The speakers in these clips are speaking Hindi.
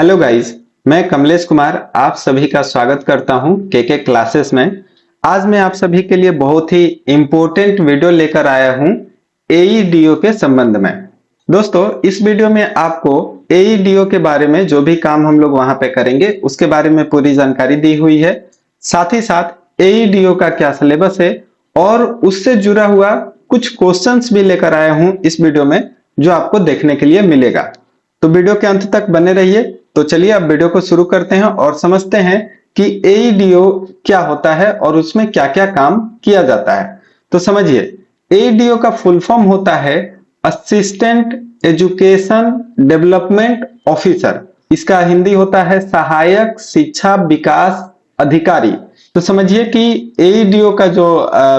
हेलो गाइस, मैं कमलेश कुमार आप सभी का स्वागत करता हूं के क्लासेस में। आज मैं आप सभी के लिए बहुत ही इम्पोर्टेंट वीडियो लेकर आया हूं एईडीओ के संबंध में। दोस्तों, इस वीडियो में आपको एईडीओ के बारे में जो भी काम हम लोग वहां पे करेंगे उसके बारे में पूरी जानकारी दी हुई है। साथ ही साथ एईडीओ का क्या सिलेबस है और उससे जुड़ा हुआ कुछ क्वेश्चंस भी लेकर आया हूं इस वीडियो में, जो आपको देखने के लिए मिलेगा। तो वीडियो के अंत तक बने रहिए। तो चलिए अब वीडियो को शुरू करते हैं और समझते हैं कि एईडीओ क्या होता है और उसमें क्या क्या काम किया जाता है। तो समझिए, एईडीओ का फुल फॉर्म होता है असिस्टेंट एजुकेशन डेवलपमेंट ऑफिसर। इसका हिंदी होता है सहायक शिक्षा विकास अधिकारी। तो समझिए कि एईडीओ का जो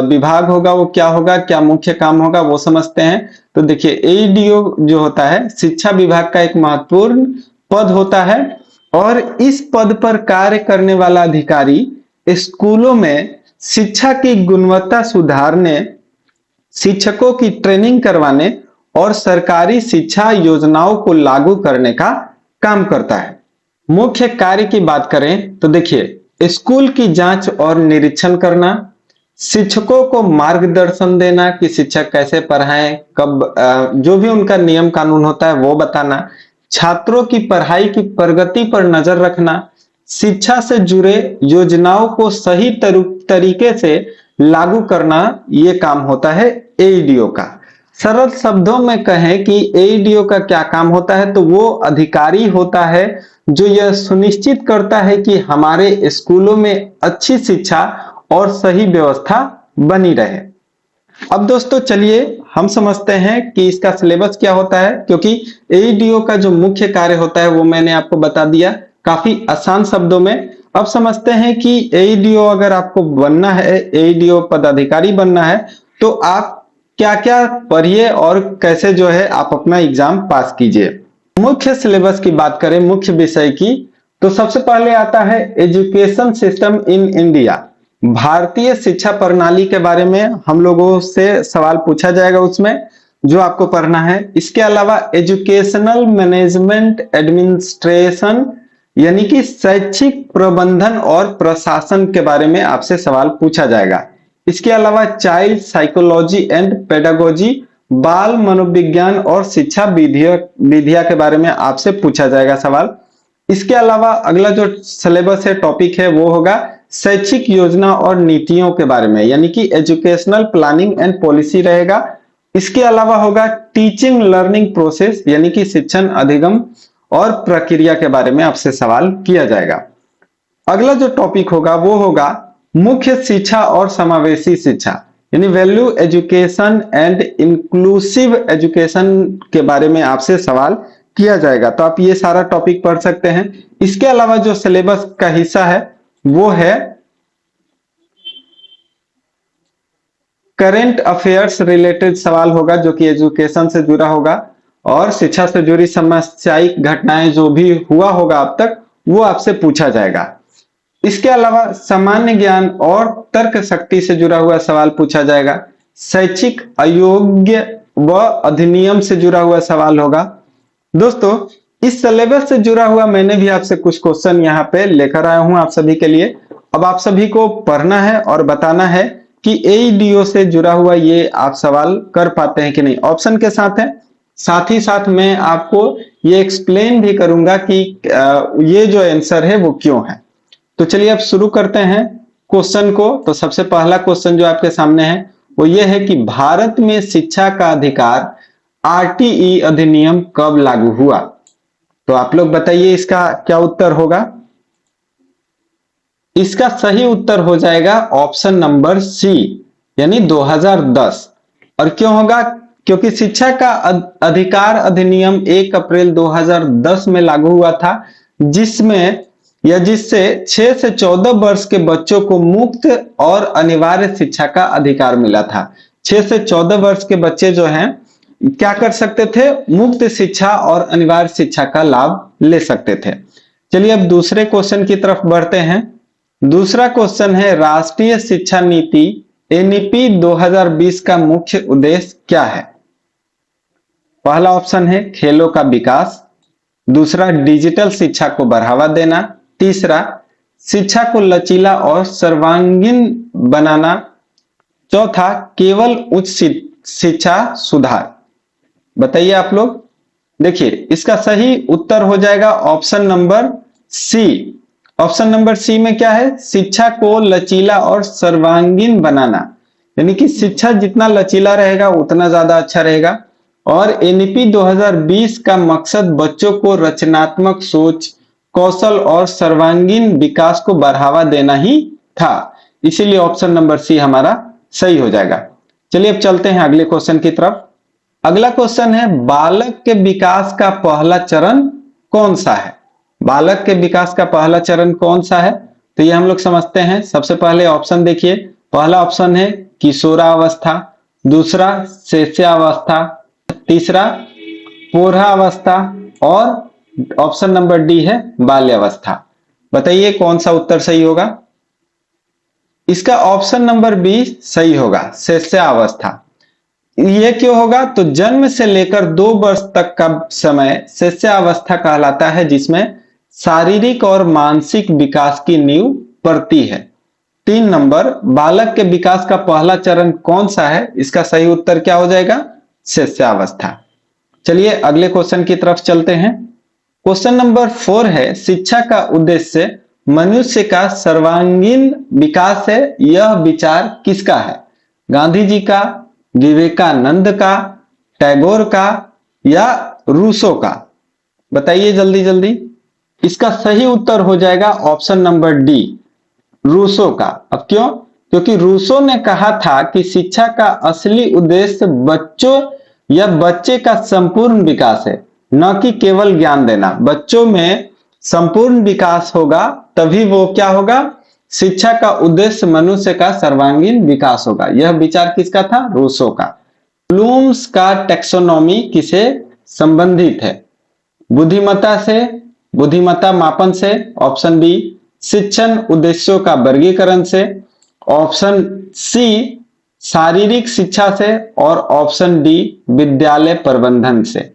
विभाग होगा वो क्या होगा, क्या मुख्य काम होगा वो समझते हैं। तो देखिए, एईडीओ जो होता है शिक्षा विभाग का एक महत्वपूर्ण पद होता है और इस पद पर कार्य करने वाला अधिकारी स्कूलों में शिक्षा की गुणवत्ता सुधारने, शिक्षकों की ट्रेनिंग करवाने और सरकारी शिक्षा योजनाओं को लागू करने का काम करता है। मुख्य कार्य की बात करें तो देखिए, स्कूल की जांच और निरीक्षण करना, शिक्षकों को मार्गदर्शन देना कि शिक्षक कैसे पढ़ाएं, कब जो भी उनका नियम कानून होता है वो बताना, छात्रों की पढ़ाई की प्रगति पर नजर रखना, शिक्षा से जुड़े योजनाओं को सही तरीके से लागू करना, ये काम होता है एईडीओ का। सरल शब्दों में कहें कि एईडीओ का क्या काम होता है, तो वो अधिकारी होता है जो यह सुनिश्चित करता है कि हमारे स्कूलों में अच्छी शिक्षा और सही व्यवस्था बनी रहे। अब दोस्तों चलिए हम समझते हैं कि इसका सिलेबस क्या होता है, क्योंकि एईडीओ का जो मुख्य कार्य होता है वो मैंने आपको बता दिया काफी आसान शब्दों में। अब समझते हैं कि एईडीओ अगर आपको बनना है, एईडीओ पदाधिकारी बनना है, तो आप क्या क्या पढ़िए और कैसे जो है आप अपना एग्जाम पास कीजिए। मुख्य सिलेबस की बात करें, मुख्य विषय की, तो सबसे पहले आता है एजुकेशन सिस्टम इन इंडिया। भारतीय शिक्षा प्रणाली के बारे में हम लोगों से सवाल पूछा जाएगा उसमें, जो आपको पढ़ना है। इसके अलावा एजुकेशनल मैनेजमेंट एडमिनिस्ट्रेशन, यानी कि शैक्षिक प्रबंधन और प्रशासन के बारे में आपसे सवाल पूछा जाएगा। इसके अलावा चाइल्ड साइकोलॉजी एंड पेडागोजी, बाल मनोविज्ञान और शिक्षा विधिया के बारे में आपसे पूछा जाएगा सवाल। इसके अलावा अगला जो सिलेबस है, टॉपिक है, वो होगा शैक्षिक योजना और नीतियों के बारे में, यानी कि एजुकेशनल प्लानिंग एंड पॉलिसी रहेगा। इसके अलावा होगा टीचिंग लर्निंग प्रोसेस, यानी कि शिक्षण अधिगम और प्रक्रिया के बारे में आपसे सवाल किया जाएगा। अगला जो टॉपिक होगा वो होगा मुख्य शिक्षा और समावेशी शिक्षा, यानी value education and inclusive education के बारे में आपसे सवाल किया जाएगा। तो आप ये सारा टॉपिक पढ़ सकते हैं। इसके अलावा जो सिलेबस का हिस्सा है वो है करंट अफेयर्स रिलेटेड सवाल होगा, जो कि एजुकेशन से जुड़ा होगा और शिक्षा से जुड़ी समस्यायिक घटनाएं जो भी हुआ होगा अब तक, वो आपसे पूछा जाएगा। इसके अलावा सामान्य ज्ञान और तर्क शक्ति से जुड़ा हुआ सवाल पूछा जाएगा। शैक्षिक अयोग्य व अधिनियम से जुड़ा हुआ सवाल होगा। दोस्तों, इस सिलेबस से जुड़ा हुआ मैंने भी आपसे कुछ क्वेश्चन यहाँ पे लेकर आया हूं आप सभी के लिए। अब आप सभी को पढ़ना है और बताना है कि एईडीओ से जुड़ा हुआ ये आप सवाल कर पाते हैं कि नहीं, ऑप्शन के साथ है। साथ ही साथ मैं आपको ये एक्सप्लेन भी करूंगा कि ये जो आंसर है वो क्यों है। तो चलिए अब शुरू करते हैं क्वेश्चन को। तो सबसे पहला क्वेश्चन जो आपके सामने है वो ये है कि भारत में शिक्षा का अधिकार आरटीई अधिनियम कब लागू हुआ। तो आप लोग बताइए इसका क्या उत्तर होगा। इसका सही उत्तर हो जाएगा ऑप्शन नंबर सी, यानी 2010। और क्यों होगा, क्योंकि शिक्षा का अधिकार अधिनियम 1 अप्रैल 2010 में लागू हुआ था, जिसमें या जिससे 6 से 14 वर्ष के बच्चों को मुफ्त और अनिवार्य शिक्षा का अधिकार मिला था। 6 से 14 वर्ष के बच्चे जो हैं क्या कर सकते थे, मुफ्त शिक्षा और अनिवार्य शिक्षा का लाभ ले सकते थे। चलिए अब दूसरे क्वेश्चन की तरफ बढ़ते हैं। दूसरा क्वेश्चन है राष्ट्रीय शिक्षा नीति एनईपी 2020 का मुख्य उद्देश्य क्या है। पहला ऑप्शन है खेलों का विकास, दूसरा, डिजिटल शिक्षा को बढ़ावा देना। तीसरा, शिक्षा को लचीला और सर्वांगीण बनाना। चौथा, केवल उच्च शिक्षा सुधार। बताइए आप लोग। देखिए, इसका सही उत्तर हो जाएगा option number C. Option number C में क्या है? शिक्षा को लचीला और सर्वांगीण बनाना, यानी कि शिक्षा जितना लचीला रहेगा उतना ज्यादा अच्छा रहेगा। और एनईपी 2020 का मकसद बच्चों को रचनात्मक सोच, कौशल और सर्वांगीण विकास को बढ़ावा देना ही था। इसीलिए ऑप्शन नंबर सी हमारा सही हो जाएगा। चलिए अब चलते हैं अगले क्वेश्चन की तरफ। अगला क्वेश्चन है, बालक के विकास का पहला चरण कौन सा है? बालक के विकास का पहला चरण कौन सा है? तो ये हम लोग समझते हैं। सबसे पहले ऑप्शन देखिए। पहला ऑप्शन है किशोरावस्था, दूसरा शिशुअवस्था, तीसरा पौगंडावस्था और ऑप्शन नंबर डी है बाल्यावस्था। बताइए कौन सा उत्तर सही होगा? इसका ऑप्शन नंबर बी सही होगा, शिशुअवस्था। यह क्यों होगा? तो जन्म से लेकर 2 वर्ष तक का समय शिशुअवस्था कहलाता है, जिसमें शारीरिक और मानसिक विकास की नींव पड़ती है। 3 नंबर, बालक के विकास का पहला चरण कौन सा है? इसका सही उत्तर क्या हो जाएगा? शिशुअवस्था। चलिए अगले क्वेश्चन की तरफ चलते हैं। क्वेश्चन नंबर 4 है, शिक्षा का उद्देश्य मनुष्य का सर्वांगीण विकास है। यह विचार किसका है? गांधी जी का, विवेकानंद का, टैगोर का या रूसो का? बताइए जल्दी जल्दी। इसका सही उत्तर हो जाएगा ऑप्शन नंबर डी, रूसो का। अब क्यों? क्योंकि रूसो ने कहा था कि शिक्षा का असली उद्देश्य बच्चों या बच्चे का संपूर्ण विकास है, न कि केवल ज्ञान देना। बच्चों में संपूर्ण विकास होगा तभी वो क्या होगा? शिक्षा का उद्देश्य मनुष्य का सर्वांगीण विकास होगा। यह विचार किसका था? रूसो का। ब्लूम्स का टैक्सोनॉमी किसे संबंधित है? बुद्धिमत्ता से, बुद्धिमत्ता मापन से, ऑप्शन बी शिक्षण उद्देश्यों का वर्गीकरण से, ऑप्शन सी शारीरिक शिक्षा से और ऑप्शन डी विद्यालय प्रबंधन से।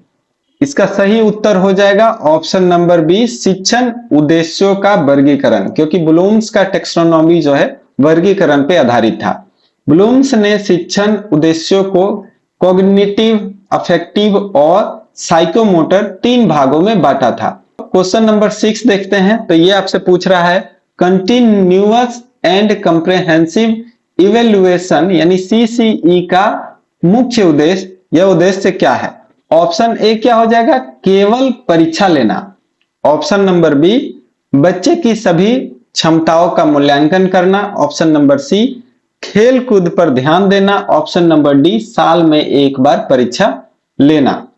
इसका सही उत्तर हो जाएगा ऑप्शन नंबर बी, शिक्षण उद्देश्यों का वर्गीकरण, क्योंकि ब्लूम्स का टैक्सोनॉमी जो है वर्गीकरण पे आधारित था। ब्लूम्स ने शिक्षण उद्देश्यों को कॉग्निटिव, अफेक्टिव और साइकोमोटर 3 भागों में बांटा था। क्वेश्चन नंबर 6 देखते हैं। तो ये आपसे पूछ रहा है, कंटिन्यूअस एंड कंप्रेहेंसिव इवेल्युएशन यानी सीसीई का मुख्य उद्देश्य, यह उद्देश्य क्या है? ऑप्शन ए क्या हो जाएगा? केवल परीक्षा लेना। ऑप्शन नंबर बी बच्चे की सभी क्षमताओं का मूल्यांकन करना। ऑप्शन नंबर सी खेल कूद पर ध्यान देना। ऑप्शन नंबर डी साल में 1 बार परीक्षा लेना।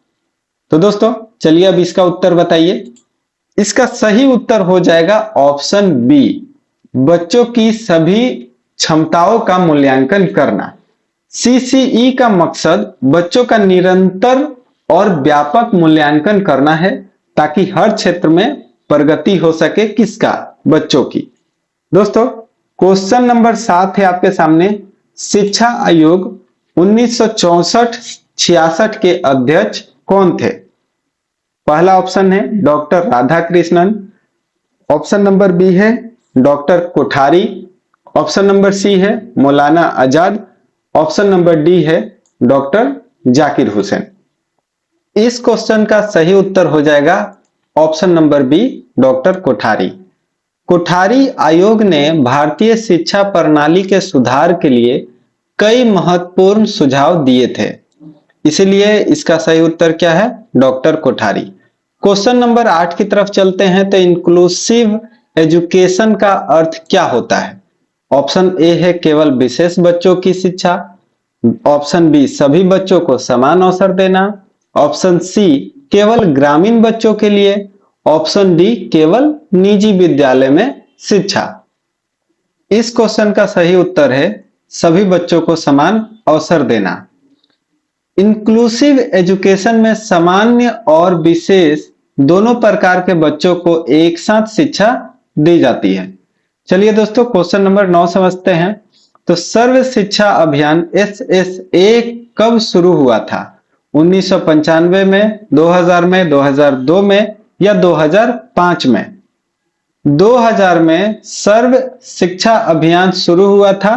तो दोस्तों चलिए अब इसका उत्तर बताइए। इसका सही उत्तर हो जाएगा ऑप्शन बी, बच्चों की सभी क्षमताओं का मूल्यांकन करना। सीसीई का मकसद बच्चों का निरंतर और व्यापक मूल्यांकन करना है, ताकि हर क्षेत्र में प्रगति हो सके। किसका? बच्चों की। दोस्तों क्वेश्चन नंबर 7 है आपके सामने। शिक्षा आयोग 1964-66 के अध्यक्ष कौन थे? पहला ऑप्शन है doctor Radhakrishnan, option number B है doctor Kothari, option number C है मौलाना आजाद, ऑप्शन नंबर डी है डॉक्टर जाकिर हुसैन। इस क्वेश्चन का सही उत्तर हो जाएगा option number B, doctor Kothari. Kothari आयोग ने भारतीय शिक्षा प्रणाली के सुधार के लिए कई महत्वपूर्ण सुझाव दिए थे, इसलिए इसका सही उत्तर क्या है? डॉक्टर कोठारी। क्वेश्चन नंबर 8 की तरफ चलते हैं। तो इंक्लूसिव एजुकेशन का अर्थ क्या होता है? ऑप्शन ए है केवल विशेष बच्चों की शिक्षा, ऑप्शन बी सभी बच्चों को समान अवसर देना, ऑप्शन सी केवल ग्रामीण बच्चों के लिए, ऑप्शन डी केवल निजी विद्यालय में शिक्षा। इस क्वेश्चन का सही उत्तर है सभी बच्चों को समान अवसर देना। इंक्लूसिव एजुकेशन में सामान्य और विशेष दोनों प्रकार के बच्चों को एक साथ शिक्षा दी जाती है। चलिए दोस्तों क्वेश्चन नंबर 9 समझते हैं। तो सर्व शिक्षा अभियान SSA कब शुरू हुआ था? 1995 में, 2000 में, 2002 में या 2005 में? 2000 में सर्व शिक्षा अभियान शुरू हुआ था।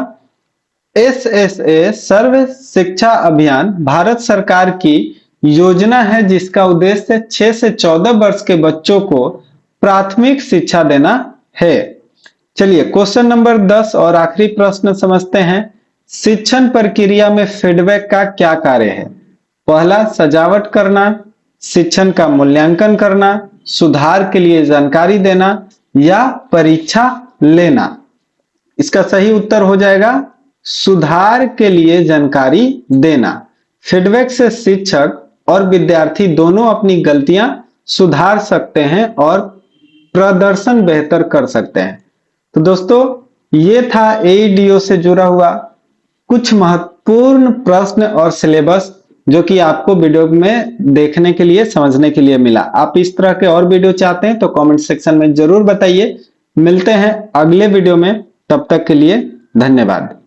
SSA सर्व शिक्षा अभियान भारत सरकार की योजना है जिसका उद्देश्य 6 से 14 वर्ष के बच्चों को प्राथमिक शिक्षा देना है। चलिए क्वेश्चन नंबर 10 और आखिरी प्रश्न समझते हैं। शिक्षण प्रक्रिया में फीडबैक का क्या कार्य है? पहला, सजावट करना, शिक्षण का मूल्यांकन करना, सुधार के लिए जानकारी देना या परीक्षा लेना। इसका सही उत्तर हो जाएगा सुधार के लिए जानकारी देना। फीडबैक से शिक्षक और विद्यार्थी दोनों अपनी गलतियां सुधार सकते हैं और प्रदर्शन बेहतर कर सकते हैं। तो दोस्तों ये था AEDO से जुड़ा हुआ कुछ महत्वपूर्ण प्रश्न और सिलेबस जो कि आपको वीडियो में देखने के लिए, समझने के लिए मिला। आप इस तरह के और वीडियो चाहते हैं तो कमेंट सेक्शन में जरूर बताइए। मिलते हैं अगले वीडियो में, तब तक के लिए धन्यवाद।